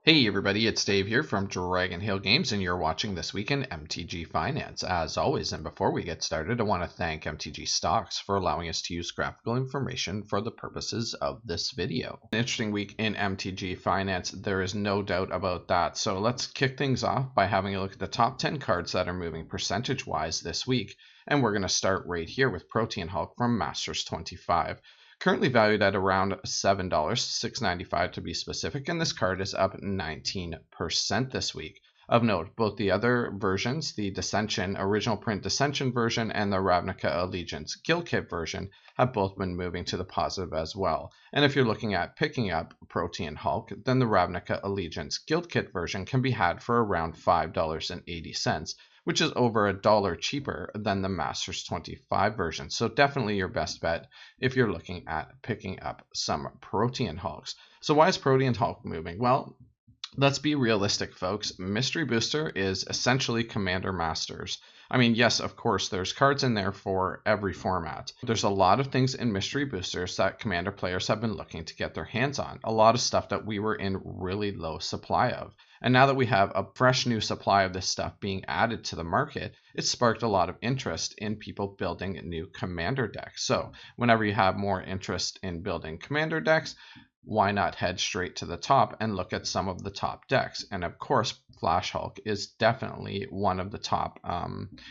Hey everybody, it's Dave here from Dragonhill Games, and you're watching This Week in MTG Finance. As always, and before we get started, I want to thank MTG Stocks for allowing us to use graphical information for the purposes of this video. An interesting week in MTG Finance, there is no doubt about that. So let's kick things off by having a look at the top 10 cards that are moving percentage-wise this week. And we're going to start right here with Protean Hulk from Masters 25. Currently valued at around $7, $6.95 to be specific, and this card is up 19% this week. Of note, both the other versions, the Dissension, original print Dissension version, and the Ravnica Allegiance Guild Kit version, have both been moving to the positive as well. And if you're looking at picking up Protean Hulk, then the Ravnica Allegiance Guild Kit version can be had for around $5.80. Which is over $1 cheaper than the Masters 25 version. So definitely your best bet if you're looking at picking up some Protean Hulks. So why is Protean Hulk moving? Well, let's be realistic, folks. Mystery Booster is essentially Commander Masters. I mean, yes, of course, there's cards in there for every format. There's a lot of things in Mystery Boosters that Commander players have been looking to get their hands on. A lot of stuff that we were in really low supply of. And now that we have a fresh new supply of this stuff being added to the market, it's sparked a lot of interest in people building new Commander decks. So whenever you have more interest in building Commander decks, why not head straight to the top and look at some of the top decks? And of course, Flash Hulk is definitely one of the top,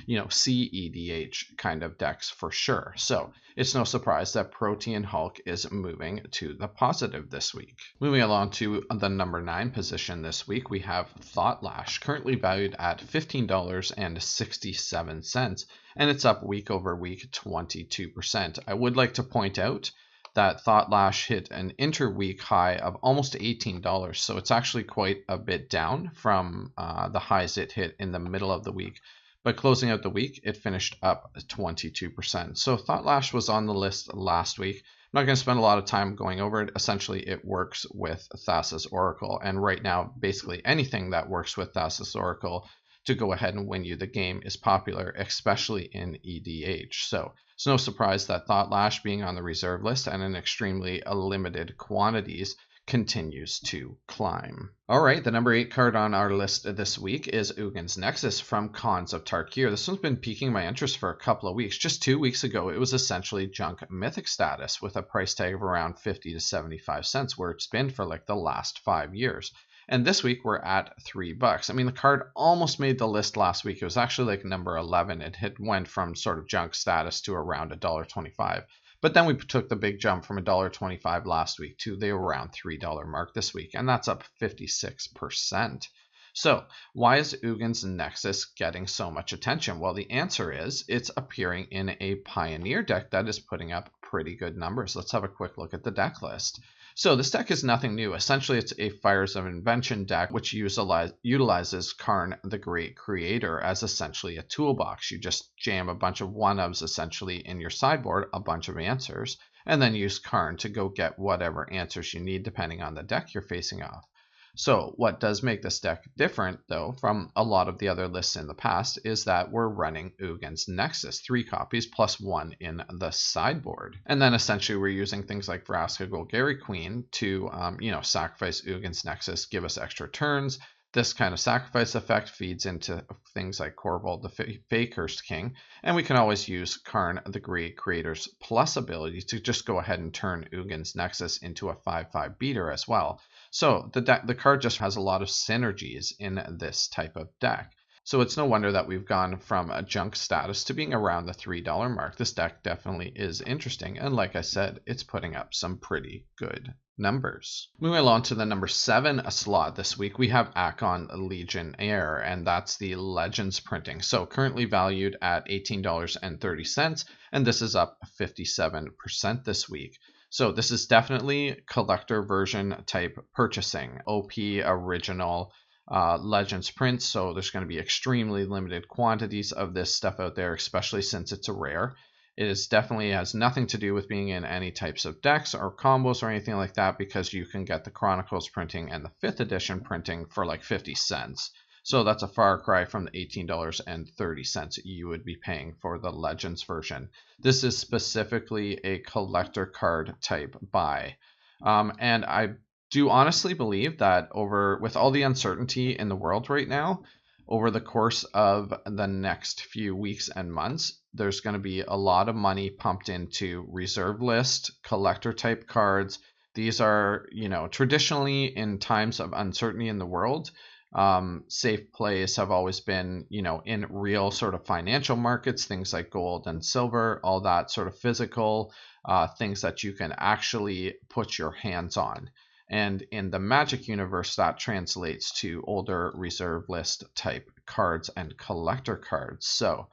CEDH kind of decks for sure. So it's no surprise that Protean Hulk is moving to the positive this week. Moving along to the number 9 position this week, we have ThoughtLash, currently valued at $15.67, and it's up week over week 22%. I would like to point out that ThoughtLash hit an interweek high of almost $18, so it's actually quite a bit down from the highs it hit in the middle of the week. But closing out the week, it finished up 22%. So ThoughtLash was on the list last week. I'm not going to spend a lot of time going over it. Essentially, it works with Thassa's Oracle, and right now, basically anything that works with Thassa's Oracle to go ahead and win you the game is popular, especially in EDH. So it's no surprise that ThoughtLash, being on the reserve list and in extremely limited quantities, continues to climb. All right, the number 8 card on our list this week is Ugin's Nexus from Khans of Tarkir. This one's been piquing my interest for a couple of weeks. Just 2 weeks ago, it was essentially junk mythic status with a price tag of around 50 to 75 cents, where it's been for like the last 5 years. And this week we're at $3. I mean, the card almost made the list last week. It was actually like number 11. It went from sort of junk status to around $1.25. But then we took the big jump from $1.25 last week to the around $3 mark this week, and that's up 56%. So why is Ugin's Nexus getting so much attention? Well, the answer is it's appearing in a Pioneer deck that is putting up pretty good numbers. Let's have a quick look at the deck list. So this deck is nothing new. Essentially, it's a Fires of Invention deck which utilizes Karn the Great Creator as essentially a toolbox. You just jam a bunch of one-ofs essentially in your sideboard, a bunch of answers, and then use Karn to go get whatever answers you need depending on the deck you're facing off. So what does make this deck different, though, from a lot of the other lists in the past is that we're running Ugin's Nexus, 3 copies plus 1 in the sideboard. And then essentially we're using things like Vraska Golgari Queen to, sacrifice Ugin's Nexus, give us extra turns. This kind of sacrifice effect feeds into things like Corvold the Fey-Cursed King, and we can always use Karn the Great Creator's plus ability to just go ahead and turn Ugin's Nexus into a 5/5 beater as well. So the card just has a lot of synergies in this type of deck. So it's no wonder that we've gone from a junk status to being around the $3 mark. This deck definitely is interesting, and like I said, it's putting up some pretty good numbers. Moving along to the number 7 slot this week, we have Akon Legionnaire, and that's the Legends printing. So currently valued at $18.30, and this is up 57% this week. So this is definitely collector version type purchasing, OP original Legends prints. So there's going to be extremely limited quantities of this stuff out there, especially since it's a rare. It is definitely has nothing to do with being in any types of decks or combos or anything like that, because you can get the Chronicles printing and the 5th edition printing for like 50 cents. So that's a far cry from the $18.30 you would be paying for the Legends version. This is specifically a collector card type buy. And I do honestly believe that with all the uncertainty in the world right now, over the course of the next few weeks and months, there's going to be a lot of money pumped into reserve list, collector type cards. These are, traditionally in times of uncertainty in the world, safe plays have always been, in real sort of financial markets, things like gold and silver, all that sort of physical things that you can actually put your hands on. And in the Magic universe, that translates to older reserve list type cards and collector cards. So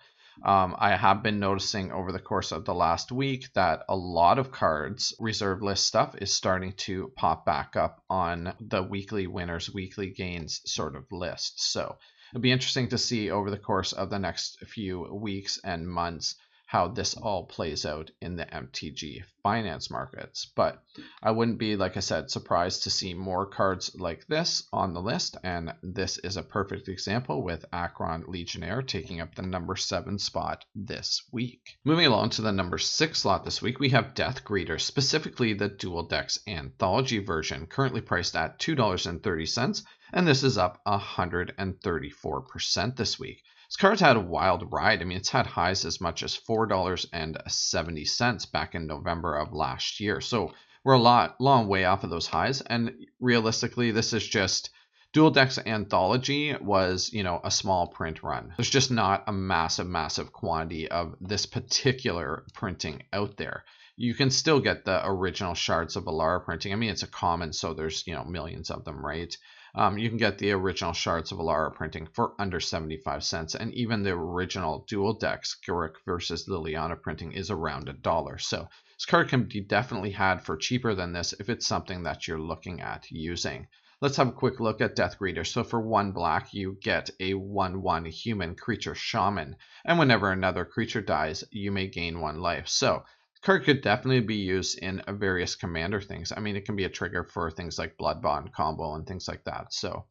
I have been noticing over the course of the last week that a lot of cards, reserve list stuff, is starting to pop back up on the weekly winners, weekly gains sort of list. So it'll be interesting to see over the course of the next few weeks and months how this all plays out in the MTG finance markets. But I wouldn't be, like I said, surprised to see more cards like this on the list, and this is a perfect example with Akron Legionnaire taking up the number 7 spot this week. Moving along to the number 6 slot this week, we have Deathgreeter, specifically the Dual Decks Anthology version, currently priced at $2.30, and this is up 134% this week. This card's had a wild ride. I mean, it's had highs as much as $4.70 back in November of last year. So we're a long way off of those highs. And realistically, this is just Dual Decks Anthology was, a small print run. There's just not a massive quantity of this particular printing out there. You can still get the original Shards of Alara printing. I mean, it's a common, so there's, millions of them, right? You can get the original Shards of Alara printing for under 75 cents, and even the original Dual Decks Garruk versus Liliana printing is around $1. So this card can be definitely had for cheaper than this if it's something that you're looking at using. Let's have a quick look at Deathgreeter. So for 1 black, you get a 1/1 human creature shaman, and whenever another creature dies, you may gain 1 life. So card could definitely be used in various commander things. I mean, it can be a trigger for things like Blood Bond combo and things like that. So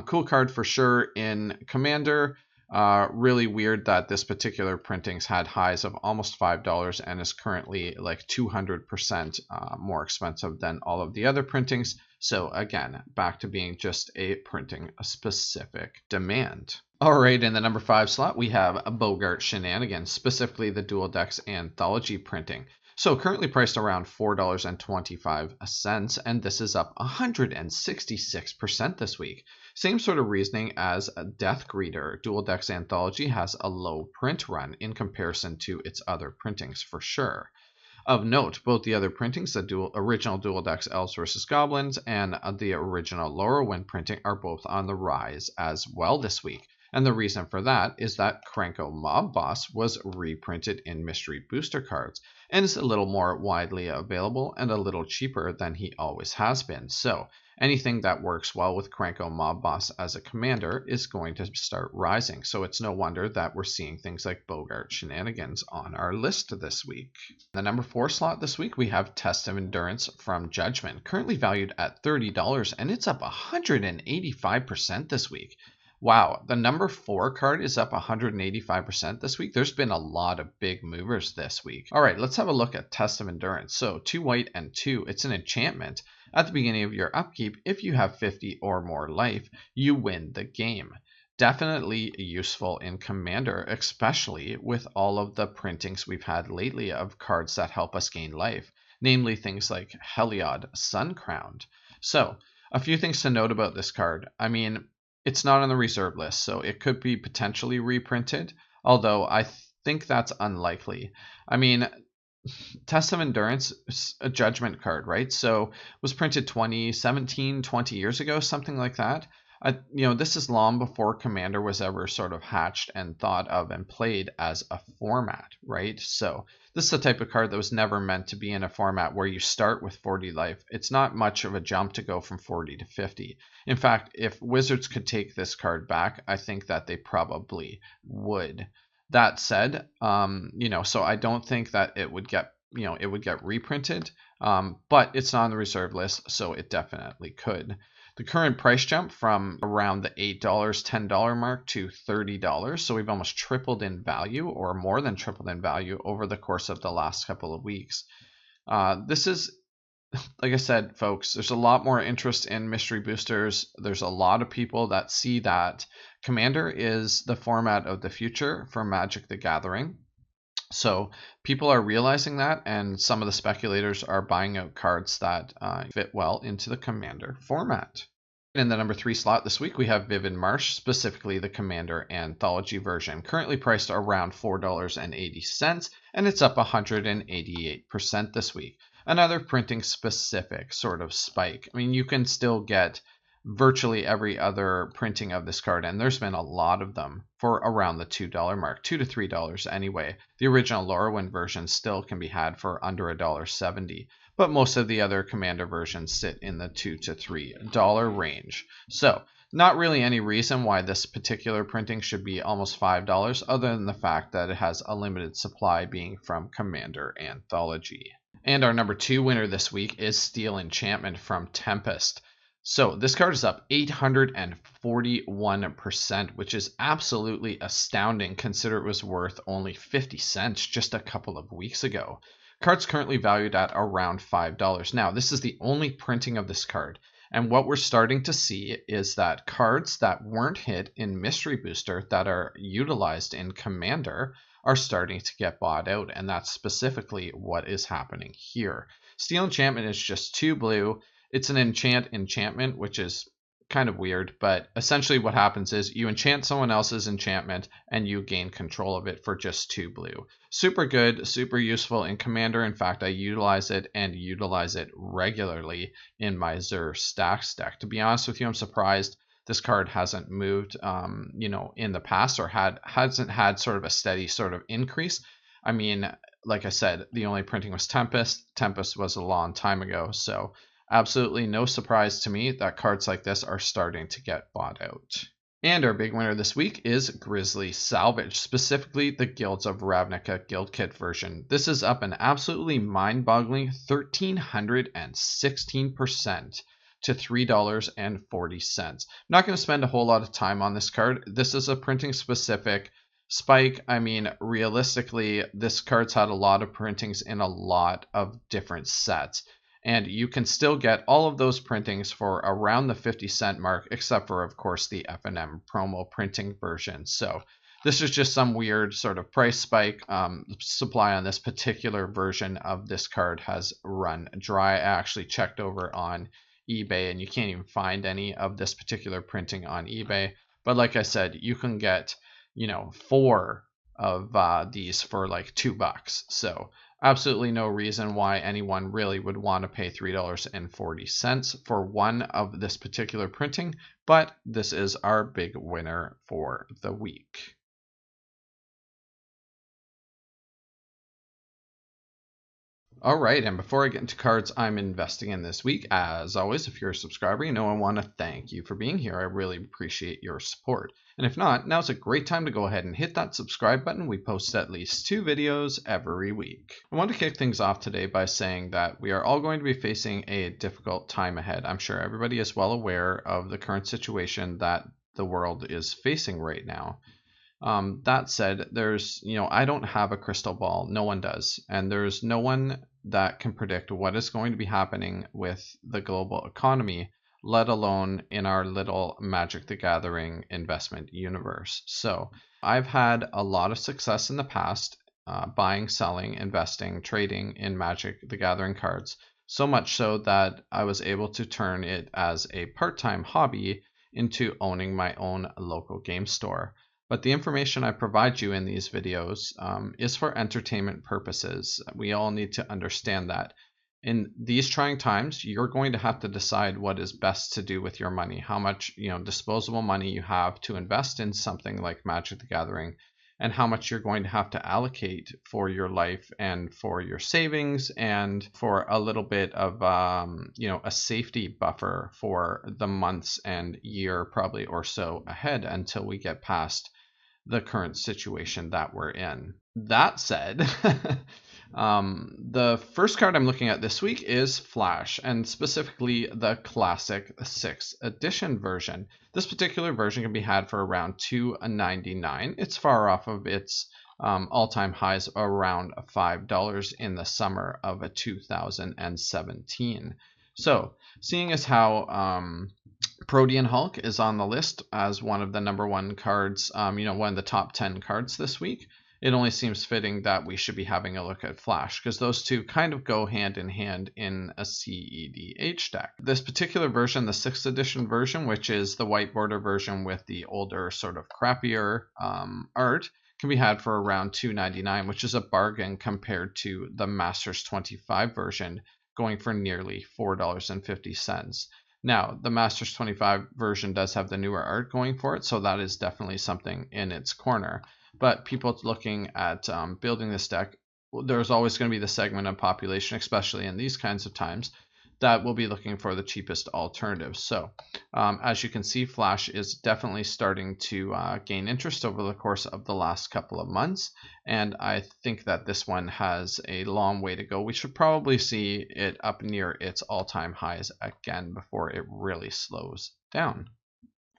cool card for sure in commander. Really weird that this particular printing's had highs of almost $5 and is currently like 200% more expensive than all of the other printings. So again, back to being just a printing a specific demand. All right, in the number 5 slot, we have Boggart Shenanigans, specifically the Dual Decks Anthology printing. So currently priced around $4.25, and this is up 166% this week. Same sort of reasoning as Deathgreeter. Dual Decks Anthology has a low print run in comparison to its other printings for sure. Of note, both the other printings, the original Dual Decks Elves vs. Goblins and the original Laurelwind printing, are both on the rise as well this week. And the reason for that is that Krenko Mob Boss was reprinted in mystery booster cards and is a little more widely available and a little cheaper than he always has been. So anything that works well with Krenko Mob Boss as a commander is going to start rising. So it's no wonder that we're seeing things like Boggart Shenanigans on our list this week. The number 4 slot this week, we have Test of Endurance from Judgment, currently valued at $30, and it's up 185% this week. Wow, the number 4 card is up 185% this week. There's been a lot of big movers this week. All right, let's have a look at Test of Endurance. So 2 white and 2, it's an enchantment. At the beginning of your upkeep, if you have 50 or more life, you win the game. Definitely useful in Commander, especially with all of the printings we've had lately of cards that help us gain life, namely things like Heliod Suncrowned. So a few things to note about this card. I mean, it's not on the reserve list, so it could be potentially reprinted, although I think that's unlikely. I mean, Test of Endurance is a Judgment card, right? So it was printed 20 years ago, something like that. This is long before Commander was ever sort of hatched and thought of and played as a format, right? So this is the type of card that was never meant to be in a format where you start with 40 life. It's not much of a jump to go from 40 to 50. In fact, if Wizards could take this card back, I think that they probably would. That said, so I don't think that it would get reprinted, but it's not on the reserve list, so it definitely could. The current price jump from around the $8, $10 mark to $30. So we've almost tripled in value, or more than tripled in value, over the course of the last couple of weeks. This is like I said, folks, there's a lot more interest in mystery boosters. There's a lot of people that see that Commander is the format of the future for Magic the Gathering. So people are realizing that, and some of the speculators are buying out cards that fit well into the Commander format. In the number 3 slot this week, we have Bib and Marsh, specifically the Commander Anthology version, currently priced around $4.80, and it's up 188% this week. Another printing specific sort of spike. I mean, you can still get virtually every other printing of this card, and there's been a lot of them for around the $2 mark, $2 to $3 anyway. The original Lorwyn version still can be had for under $1.70, but most of the other Commander versions sit in the $2 to $3 range. So not really any reason why this particular printing should be almost $5, other than the fact that it has a limited supply, being from Commander Anthology. And our number 2 winner this week is Steel Enchantment from Tempest. So this card is up 841%, which is absolutely astounding, considering it was worth only 50 cents just a couple of weeks ago. Card's currently valued at around $5. Now, this is the only printing of this card, and what we're starting to see is that cards that weren't hit in Mystery Booster that are utilized in Commander are starting to get bought out, and that's specifically what is happening here. Steel Enchantment is just 2 blue. It's an enchantment, which is kind of weird, but essentially what happens is you enchant someone else's enchantment and you gain control of it for just 2 blue. Super good, super useful in Commander. In fact, I utilize it regularly in my Zur Stacks deck. To be honest with you, I'm surprised this card hasn't moved, in the past, or hasn't had sort of a steady sort of increase. I mean, like I said, the only printing was Tempest. Tempest was a long time ago, so absolutely no surprise to me that cards like this are starting to get bought out. And our big winner this week is Grizzly Salvage, specifically the Guilds of Ravnica Guild Kit version. This is up an absolutely mind-boggling 1,316% to $3.40. I'm not going to spend a whole lot of time on this card. This is a printing specific spike. I mean, realistically, this card's had a lot of printings in a lot of different sets, and you can still get all of those printings for around the 50-cent mark, except for, of course, the F&M promo printing version. So this is just some weird sort of price spike. Supply on this particular version of this card has run dry. I actually checked over on eBay, and you can't even find any of this particular printing on eBay. But like I said, you can get 4 of these for like $2. So absolutely no reason why anyone really would want to pay $3.40 for one of this particular printing, but this is our big winner for the week. All right, and before I get into cards I'm investing in this week, as always, if you're a subscriber, I want to thank you for being here. I really appreciate your support. And if not, now's a great time to go ahead and hit that subscribe button. We post at least 2 videos every week. I want to kick things off today by saying that we are all going to be facing a difficult time ahead. I'm sure everybody is well aware of the current situation that the world is facing right now. That said, there's, I don't have a crystal ball. No one does. And there's no one that can predict what is going to be happening with the global economy, let alone in our little Magic the Gathering investment universe. So I've had a lot of success in the past, buying, selling, investing, trading in Magic the Gathering cards. So much so that I was able to turn it as a part-time hobby into owning my own local game store. But the information I provide you in these videos is for entertainment purposes. We all need to understand that. In these trying times, you're going to have to decide what is best to do with your money, how much disposable money you have to invest in something like Magic the Gathering, and how much you're going to have to allocate for your life and for your savings and for a little bit of a safety buffer for the months and year probably or so ahead until we get past the current situation that we're in. That said, the first card I'm looking at this week is Flash, and specifically the Classic 6th Edition version. This particular version can be had for around $2.99. It's far off of its all-time highs around $5 in the summer of 2017. So, seeing as how Protean Hulk is on the list as one of the #1 cards, one of the top 10 cards this week, it only seems fitting that we should be having a look at Flash, because those two kind of go hand in hand in a CEDH deck. This particular version, the 6th edition version, which is the white border version with the older, sort of crappier art, can be had for around $2.99, which is a bargain compared to the Masters 25 version, going for nearly $4.50. Now, the Masters 25 version does have the newer art going for it, so that is definitely something in its corner. But people looking at building this deck, there's always going to be the segment of population, especially in these kinds of times, that will be looking for the cheapest alternatives. So as you can see, Flash is definitely starting to gain interest over the course of the last couple of months. And I think that this one has a long way to go. We should probably see it up near its all-time highs again before it really slows down.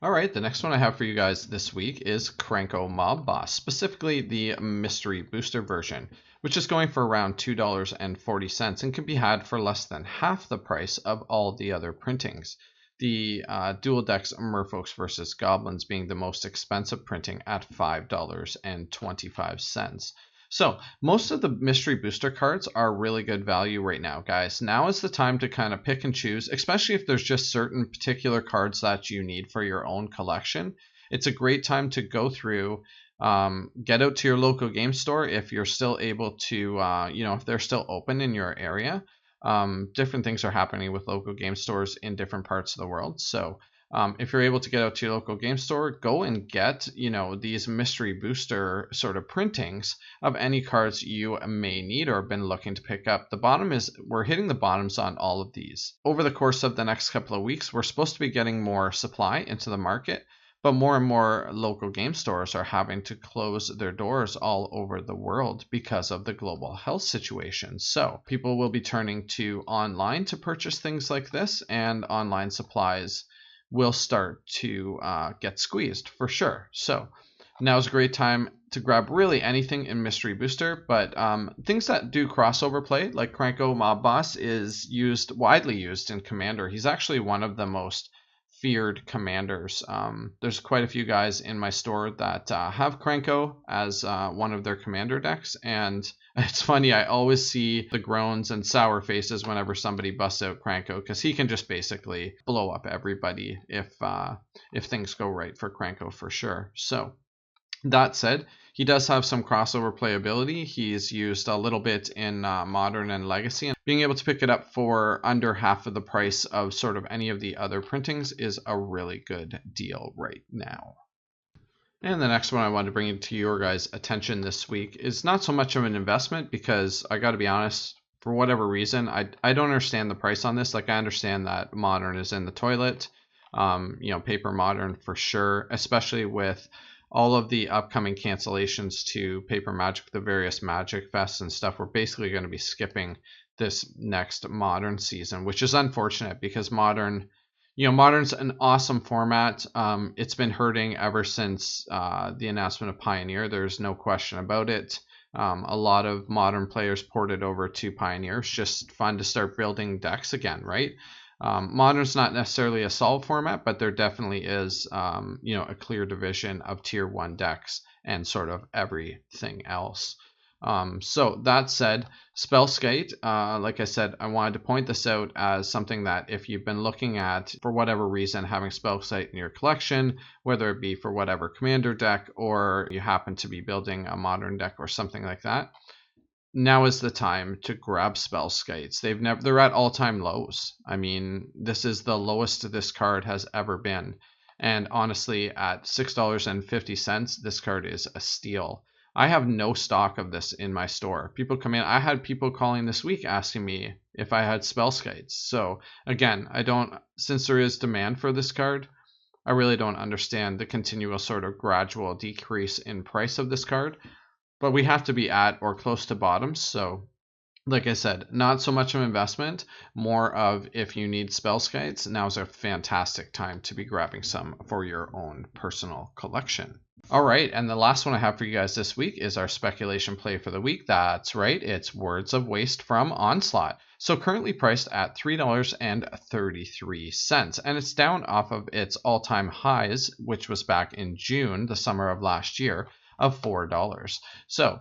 All right, the next one I have for you guys this week is Krenko Mob Boss, specifically the Mystery Booster version, which is going for around $2.40 and can be had for less than half the price of all the other printings. The Dual Decks Merfolks vs. Goblins being the most expensive printing at $5.25. So most of the mystery booster cards are really good value right now, guys. Now is the time to kind of pick and choose, especially if there's just certain particular cards that you need for your own collection. It's a great time to go through, get out to your local game store if you're still able to, if they're still open in your area. Different things are happening with local game stores in different parts of the world. So if you're able to get out to your local game store, go and get, these mystery booster sort of printings of any cards you may need or have been looking to pick up. We're hitting the bottoms on all of these. Over the course of the next couple of weeks, we're supposed to be getting more supply into the market, but more and more local game stores are having to close their doors all over the world because of the global health situation. So people will be turning to online to purchase things like this, and online supplies will start to get squeezed for sure. So now's a great time to grab really anything in Mystery Booster, but things that do crossover play, like Krenko Mob Boss, is widely used in Commander. He's actually one of the most feared commanders. There's quite a few guys in my store that have Krenko as one of their commander decks, and it's funny, I always see the groans and sour faces whenever somebody busts out Krenko, because he can just basically blow up everybody if things go right for Krenko for sure. So that said, he does have some crossover playability. He's used a little bit in Modern and Legacy, and being able to pick it up for under half of the price of sort of any of the other printings is a really good deal right now. And the next one I wanted to bring to your guys' attention this week is not so much of an investment, because I got to be honest, for whatever reason, I don't understand the price on this. Like, I understand that Modern is in the toilet, paper Modern for sure, especially with all of the upcoming cancellations to Paper Magic, the various Magic Fests and stuff. We're basically going to be skipping this next Modern season, which is unfortunate, because Modern's an awesome format. It's been hurting ever since the announcement of Pioneer. There's no question about it. A lot of Modern players ported over to Pioneer. It's just fun to start building decks again, right? Modern's not necessarily a solid format, but there definitely is, a clear division of tier 1 decks and sort of everything else. So that said, Spellskate, like I said, I wanted to point this out as something that if you've been looking at, for whatever reason, having Spellskate in your collection, whether it be for whatever commander deck or you happen to be building a Modern deck or something like that, now is the time to grab Spellskates. They're at all-time lows. I mean, this is the lowest this card has ever been. And honestly, at $6.50, this card is a steal. I have no stock of this in my store. People come in. I had people calling this week asking me if I had Spellskates. So again, since there is demand for this card, I really don't understand the continual sort of gradual decrease in price of this card. But we have to be at or close to bottoms. So like I said, not so much of an investment, more of if you need Spellskates, now's a fantastic time to be grabbing some for your own personal collection. All right, and the last one I have for you guys this week is our speculation play for the week. That's right, it's Words of Waste from Onslaught. So currently priced at $3.33, and it's down off of its all-time highs, which was back in June, the summer of last year, of $4. So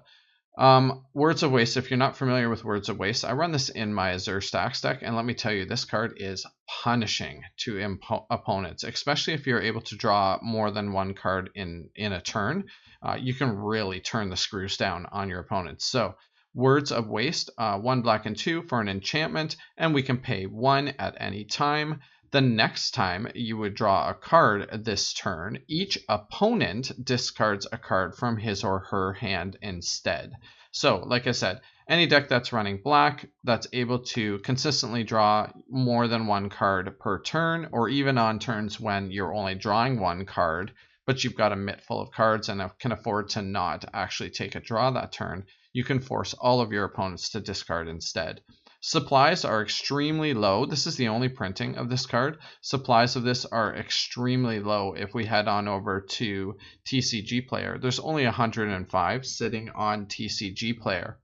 Words of Waste, if you're not familiar with Words of Waste, I run this in my Azure Stacks deck, and let me tell you, this card is punishing to opponents, especially if you're able to draw more than one card in a turn. You can really turn the screws down on your opponents. So Words of Waste, 1 black and 2 for an enchantment, and we can pay 1 at any time. The next time you would draw a card this turn, each opponent discards a card from his or her hand instead. So, like I said, any deck that's running black that's able to consistently draw more than one card per turn, or even on turns when you're only drawing one card, but you've got a mitt full of cards and can afford to not actually take a draw that turn, you can force all of your opponents to discard instead. Supplies are extremely low. This is the only printing of this card. Supplies of this are extremely low. If we head on over to TCG Player, there's only 105 sitting on TCG Player.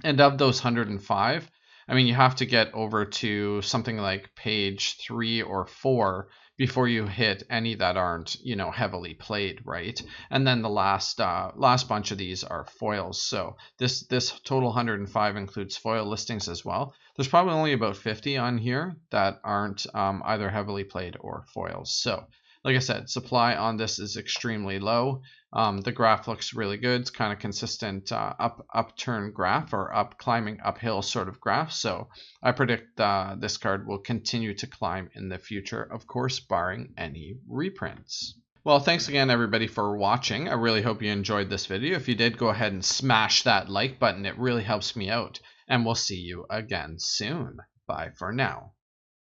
And of those 105, I mean, you have to get over to something like page 3 or 4 before you hit any that aren't, heavily played, right? And then the last bunch of these are foils. So this total 105 includes foil listings as well. There's probably only about 50 on here that aren't either heavily played or foils. So like I said, supply on this is extremely low. The graph looks really good. It's kind of consistent upturn graph, or climbing uphill sort of graph. So I predict this card will continue to climb in the future, of course, barring any reprints. Well, thanks again, everybody, for watching. I really hope you enjoyed this video. If you did, go ahead and smash that like button. It really helps me out. And we'll see you again soon. Bye for now.